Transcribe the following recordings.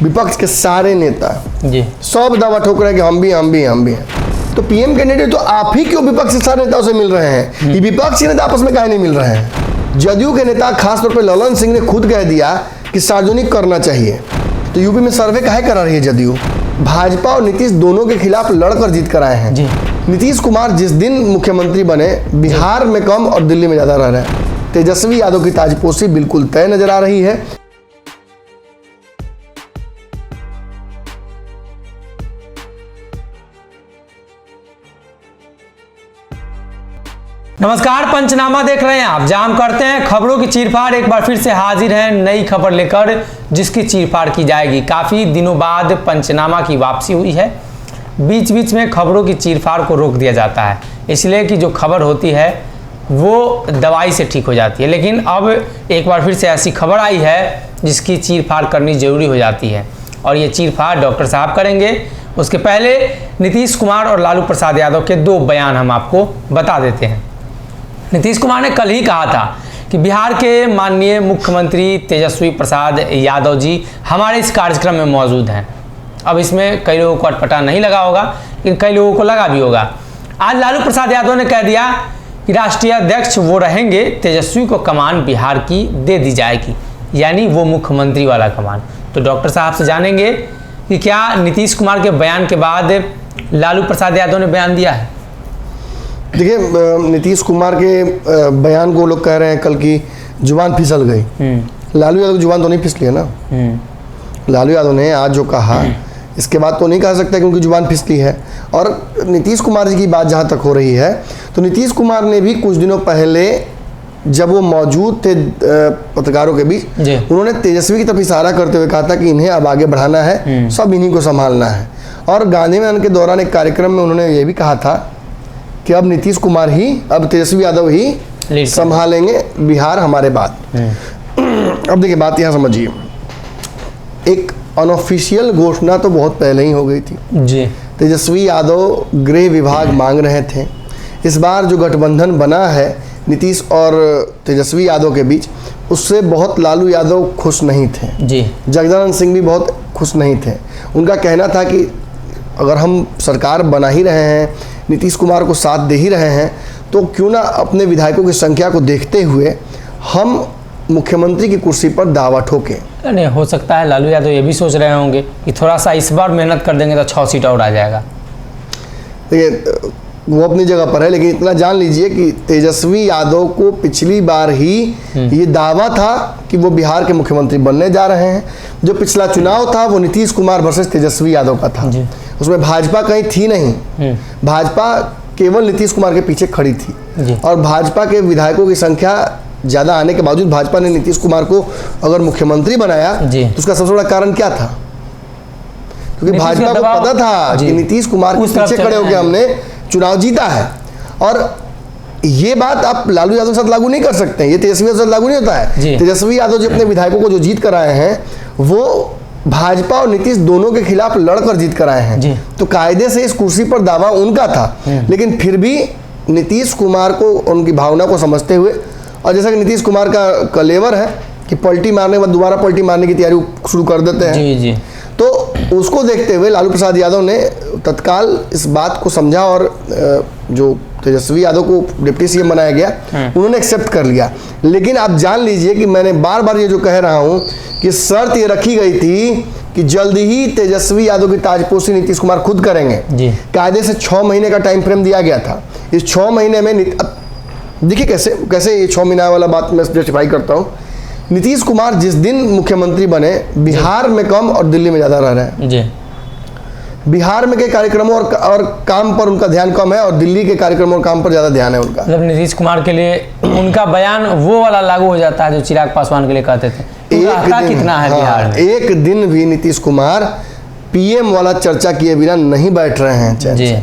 विपक्ष के सारे नेता जी सब दावा ठोक रहे हैं कि हम भी हैं। तो पीएम कैंडिडेट तो आप ही क्यों विपक्ष के सारे नेताओं से मिल रहे हैं? ये विपक्ष के नेता आपस में काहे नहीं मिल रहे हैं? जदयू के नेता खासतौर पर ललन सिंह ने खुद कह दिया कि सार्वजनिक करना चाहिए। तो यूपी में सर्वे काहे करा रही है जदयू? भाजपा और नीतीश दोनों के खिलाफ लड़कर जीत कर आए हैं। नीतीश कुमार जिस दिन मुख्यमंत्री बने, बिहार में कम और दिल्ली में ज्यादा रह रहे हैं। तेजस्वी यादव की ताजपोशी बिल्कुल तय नजर आ रही है। नमस्कार, पंचनामा देख रहे हैं आप, जहां हम करते हैं खबरों की चीरफाड़। एक बार फिर से हाजिर हैं नई खबर लेकर, जिसकी चीरफाड़ की जाएगी। काफ़ी दिनों बाद पंचनामा की वापसी हुई है। बीच बीच में खबरों की चीरफाड़ को रोक दिया जाता है, इसलिए कि जो खबर होती है वो दवाई से ठीक हो जाती है। लेकिन अब एक बार फिर से ऐसी खबर आई है जिसकी चीरफाड़ करनी जरूरी हो जाती है, और ये चीरफाड़ डॉक्टर साहब करेंगे। उसके पहले नीतीश कुमार और लालू प्रसाद यादव के दो बयान हम आपको बता देते हैं। नीतीश कुमार ने कल ही कहा था कि बिहार के माननीय मुख्यमंत्री तेजस्वी प्रसाद यादव जी हमारे इस कार्यक्रम में मौजूद हैं। अब इसमें कई लोगों को अटपटा नहीं लगा होगा, लेकिन कई लोगों को लगा भी होगा। आज लालू प्रसाद यादव ने कह दिया कि राष्ट्रीय अध्यक्ष वो रहेंगे, तेजस्वी को कमान बिहार की दे दी जाएगी, यानी वो मुख्यमंत्री वाला कमान। तो डॉक्टर साहब से जानेंगे कि क्या नीतीश कुमार के बयान के बाद लालू प्रसाद यादव ने बयान दिया है। देखिए, नीतीश कुमार के बयान को लोग कह रहे हैं कल की जुबान फिसल गई। लालू यादव की जुबान तो नहीं फिसली है ना। लालू यादव ने आज जो कहा, इसके बाद तो नहीं कह सकता कि उनकी जुबान फिसली है। और नीतीश कुमार जी की बात जहाँ तक हो रही है, तो नीतीश कुमार ने भी कुछ दिनों पहले जब वो मौजूद थे पत्रकारों के बीच, उन्होंने तेजस्वी की तरफ इशारा करते हुए कहा था कि इन्हें अब आगे बढ़ाना है, सब इन्हीं को संभालना है। और गांधी मैदान के दौरान एक कार्यक्रम में उन्होंने ये भी कहा था कि अब नीतीश कुमार ही, अब तेजस्वी यादव ही संभालेंगे बिहार हमारे बाद। अब देखिए, बात यहाँ समझिए, एक अनऑफिशियल घोषणा तो बहुत पहले ही हो गई थी जी। तेजस्वी यादव गृह विभाग मांग रहे थे। इस बार जो गठबंधन बना है नीतीश और तेजस्वी यादव के बीच, उससे बहुत लालू यादव खुश नहीं थे जी। जगदानंद सिंह भी बहुत खुश नहीं थे। उनका कहना था कि अगर हम सरकार बना ही रहे हैं, नीतीश कुमार को साथ दे ही रहे हैं, तो क्यों ना अपने विधायकों की संख्या को देखते हुए हम मुख्यमंत्री की कुर्सी पर दावा ठोकें। नहीं, हो सकता है लालू यादव ये भी सोच रहे होंगे कि थोड़ा सा इस बार मेहनत कर देंगे तो 6 सीट और आ जाएगा। देखिए, वो अपनी जगह पर है, लेकिन इतना जान लीजिए कि तेजस्वी यादव को पिछली बार ही ये दावा था कि वो बिहार के मुख्यमंत्री बनने जा रहे हैं। जो पिछला चुनाव था वो नीतीश कुमार वर्सेस तेजस्वी यादव का था। उसमें भाजपा कहीं थी नहीं, भाजपा केवल नीतीश कुमार के पीछे खड़ी थी। और भाजपा के विधायकों की संख्या ज़्यादा आने के बावजूद भाजपा ने नीतीश कुमार को अगर मुख्यमंत्री बनाया, तो उसका सबसे बड़ा कारण क्या था? क्योंकि भाजपा को पता था कि नीतीश कुमार के पीछे खड़े होकर हमने चुनाव जीता है। और ये बात आप लालू यादव के साथ लागू नहीं कर सकते हैं, ये तेजस्वी यादव के साथ लागू नहीं होता है। तेजस्वी यादव जो अपने विधायकों को जो जीत कर आए हैं, वो भाजपा और नीतीश दोनों के खिलाफ लड़कर जीत कर आए हैं। तो कायदे से इस कुर्सी पर दावा उनका था, लेकिन फिर भी नीतीश कुमार को उनकी भावना को समझते हुए, और जैसा कि नीतीश कुमार का कलेवर है कि पलटी मारने के बाद दोबारा पलटी मारने की तैयारी शुरू कर देते हैं, तो उसको देखते हुए लालू प्रसाद यादव ने तत्काल इस बात को समझा और जो तेजस्वी यादव को डिप्टी सीएम बनाया गया, उन्होंने एक्सेप्ट कर लिया। लेकिन आप जान लीजिए कि मैंने बार बार ये जो कह रहा हूं कि शर्त ये रखी गई थी कि जल्दी ही तेजस्वी यादव की ताजपोशी नीतीश कुमार खुद करेंगे। कायदे से 6 महीने का टाइम फ्रेम दिया गया था। इस 6 महीने में देखिए कैसे ये 6 महीना वाला बात मैं जस्टिफाई करता हूँ। नीतीश कुमार जिस दिन मुख्यमंत्री बने, बिहार में कम और दिल्ली में ज़्यादा रह रहे हैं जी। बिहार में के कार्यक्रमों और काम पर उनका ध्यान कम है, और दिल्ली के कार्यक्रमों और काम पर ज़्यादा ध्यान है उनका। मतलब नीतीश कुमार के लिए उनका बयान वो वाला लागू हो जाता है जो चिराग पासवान के लिए कहते थे। कितना है बिहार में? एक दिन भी नीतीश कुमार पीएम वाला चर्चा किए बिना नहीं बैठ रहे हैं जी।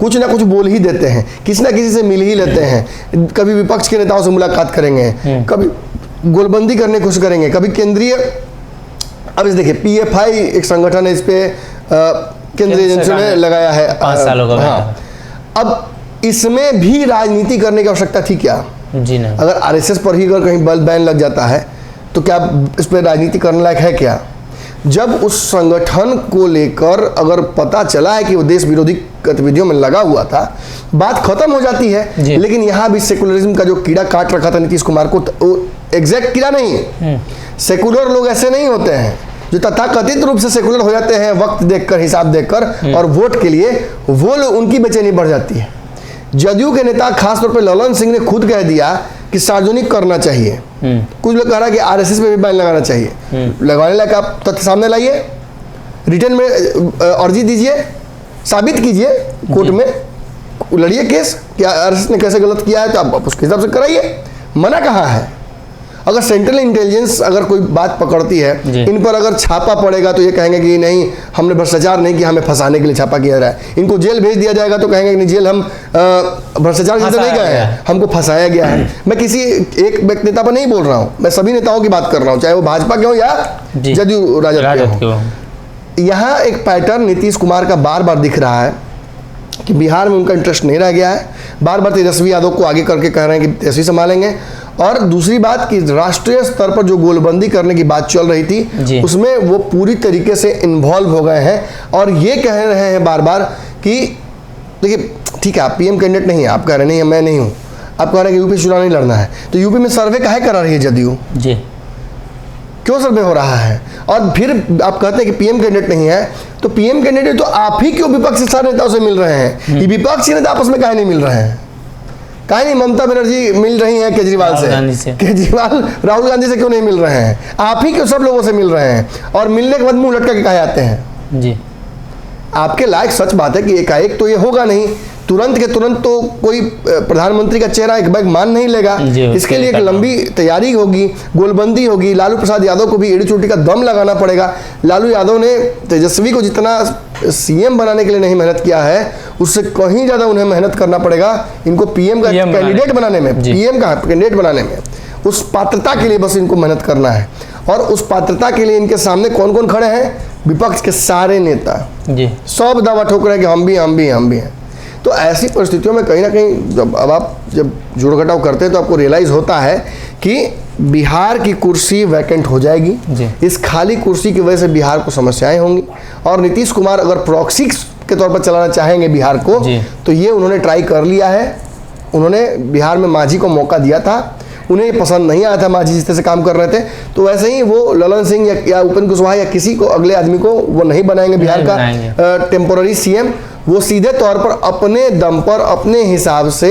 कुछ ना कुछ बोल ही देते हैं, किसी ना किसी से मिल ही लेते हैं। कभी विपक्ष के नेताओं से मुलाकात करेंगे, कभी गोलबंदी करने की कोशिश करेंगे, कभी केंद्रीय, अब इस देखिए पीएफआई एक संगठन है, इस पे केंद्रीय एजेंसियों ने लगाया है 5 सालों का। हाँ, अब इसमें भी राजनीति करने की आवश्यकता थी क्या जी? नहीं। अगर आरएसएस पर ही अगर कहीं बैन लग जाता है तो क्या इस पर राजनीति करने लायक है क्या? जब उस संगठन को लेकर अगर पता चला है कि वो देश विरोधी गतिविधियों में लगा हुआ था, बात खत्म हो जाती है। लेकिन यहाँ भी सेकुलरिज्म का जो कीड़ा काट रखा था नीतीश कुमार को, एग्जैक्ट कीड़ा नहीं, सेकुलर लोग ऐसे नहीं होते हैं जो तथाकथित रूप से सेकुलर हो जाते हैं वक्त देखकर, हिसाब देखकर और वोट के लिए, वो लोग उनकी बेचैनी बढ़ जाती है। जदयू के नेता खासतौर पर ललन सिंह ने खुद कह दिया कि सार्वजनिक करना चाहिए। कुछ लोग कह रहा है कि आरएसएस पे भी बैन लगाना चाहिए। लगाने लायक आप तथ्य सामने लाइए, रिटर्न में अर्जी दीजिए, साबित कीजिए, कोर्ट में लड़िए केस कि आरएसएस ने कैसे गलत किया है, तो आप उसके हिसाब से कराइए। मना कहाँ है? अगर सेंट्रल इंटेलिजेंस अगर कोई बात पकड़ती है, इन पर अगर छापा पड़ेगा तो ये कहेंगे कि नहीं, हमने भ्रष्टाचार नहीं किया, हमें फंसाने के लिए छापा किया जा रहा है। इनको जेल भेज दिया जाएगा तो कहेंगे कि नहीं, जेल हम भ्रष्टाचार के नहीं गए हैं, हमको फंसाया गया है। मैं किसी एक व्यक्ति नेता पर नहीं बोल रहा हूँ, मैं सभी नेताओं की बात कर रहा हूँ, चाहे वो भाजपा के हो या जदयू राजद के हो। यहाँ एक पैटर्न नीतीश कुमार का बार बार दिख रहा है कि बिहार में उनका इंटरेस्ट नहीं रह गया है। बार बार तेजस्वी यादव को आगे करके कह रहे हैं कि तेजस्वी संभालेंगे। और दूसरी बात कि राष्ट्रीय स्तर पर जो गोलबंदी करने की बात चल रही थी, उसमें वो पूरी तरीके से इन्वॉल्व हो गए हैं और ये कह रहे हैं बार बार कि देखिए ठीक है, आप पीएम कैंडिडेट नहीं है, आप कह रहे नहीं मैं नहीं हूँ, आप कह रहे हैं कि यूपी चुनाव नहीं लड़ना है, तो यूपी में सर्वे काहे करा रही है जदयू? क्यों सर्वे हो रहा है? और फिर आप कहते हैं कि पीएम कैंडिडेट नहीं है, तो पीएम कैंडिडेट तो आप ही क्यों विपक्षी सारे नेताओं से मिल रहे हैं? ये विपक्षी नेता आपस में काहे नहीं मिल रहे हैं? काहे नहीं ममता बनर्जी मिल रही हैं केजरीवाल से, केजरीवाल राहुल गांधी से क्यों नहीं मिल रहे हैं? आप ही क्यों सब लोगों से मिल रहे हैं? और मिलने के बाद मुंह लटका के काहे आते हैं? जी, आपके लायक सच बात है कि एकाएक तो ये होगा नहीं, तुरंत के तुरंत तो कोई प्रधानमंत्री का चेहरा एक बैग मान नहीं लेगा। इसके लिए एक लंबी तैयारी होगी, गोलबंदी होगी। लालू प्रसाद यादव को भी एड़ी चोटी का दम लगाना पड़ेगा। लालू यादव ने तेजस्वी को जितना सीएम बनाने के लिए नहीं मेहनत किया है, उससे कहीं ज्यादा उन्हें मेहनत करना पड़ेगा इनको पीएम का कैंडिडेट बनाने में, पीएम का कैंडिडेट बनाने में। उस पात्रता के लिए बस इनको मेहनत करना है। और उस पात्रता के लिए इनके सामने कौन कौन खड़े हैं? विपक्ष के सारे नेता सब दावा ठोक रहे हैं कि हम भी हैं। तो ऐसी परिस्थितियों में कहीं ना कहीं जब जोड़ घटाव करते हैं तो आपको रियलाइज होता है कि बिहार की कुर्सी वैकेंट हो जाएगी। इस खाली कुर्सी की वजह से बिहार को समस्याएं होंगी और नीतीश कुमार अगर प्रॉक्सी के तौर पर चलाना चाहेंगे बिहार को, तो ये उन्होंने ट्राई कर लिया है। उन्होंने बिहार में मांझी को मौका दिया था, उन्हें पसंद नहीं आया था मांझी जिस तरह से काम कर रहे थे, तो वैसे ही वो ललन सिंह या उपेंद्र कुशवाहा या किसी को अगले आदमी को वो नहीं बनाएंगे बिहार का टेम्पोररी सीएम। वो सीधे तौर पर अपने दम पर अपने हिसाब से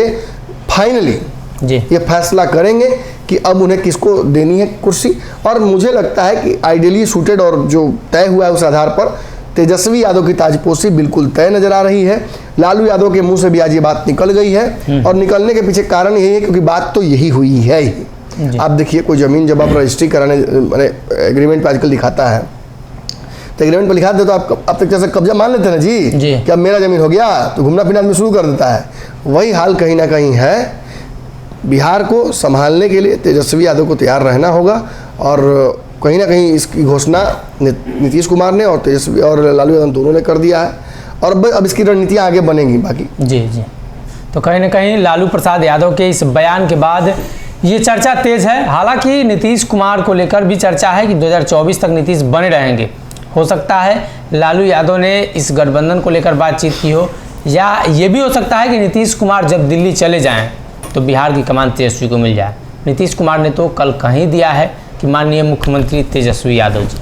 फाइनली ये फैसला करेंगे कि अब उन्हें किसको देनी है कुर्सी। और मुझे लगता है कि आइडियली सूटेड और जो तय हुआ है उस आधार पर तेजस्वी यादव की ताजपोशी बिल्कुल तय नजर आ रही है। लालू यादव के मुंह से भी आज ये बात निकल गई है और निकलने के पीछे कारण यही है क्योंकि बात तो यही हुई है ही। आप देखिए कोई जमीन जब आप रजिस्ट्री कराने एग्रीमेंट पे आजकल दिखाता है, तो एग्रीमेंट पर लिखा दे तो आप तक जैसे कब्जा मान लेते हैं ना जी कि अब मेरा जमीन हो गया, तो घूमना फिरना आदमी शुरू कर देता है। वही हाल कहीं ना कहीं है। बिहार को संभालने के लिए तेजस्वी यादव को तैयार रहना होगा और कहीं ना कहीं इसकी घोषणा नीतीश कुमार ने और तेजस्वी और लालू यादव दोनों ने कर दिया है और अब इसकी रणनीतियाँ आगे बनेंगी बाकी। जी, तो कहीं ना कहीं लालू प्रसाद यादव के इस बयान के बाद ये चर्चा तेज है। हालांकि नीतीश कुमार को लेकर भी चर्चा है कि 2024 तक नीतीश बने रहेंगे। हो सकता है लालू यादव ने इस गठबंधन को लेकर बातचीत की हो, या ये भी हो सकता है कि नीतीश कुमार जब दिल्ली चले जाएं तो बिहार की कमान तेजस्वी को मिल जाए। नीतीश कुमार ने तो कल कहीं दिया है कि माननीय मुख्यमंत्री तेजस्वी यादव जी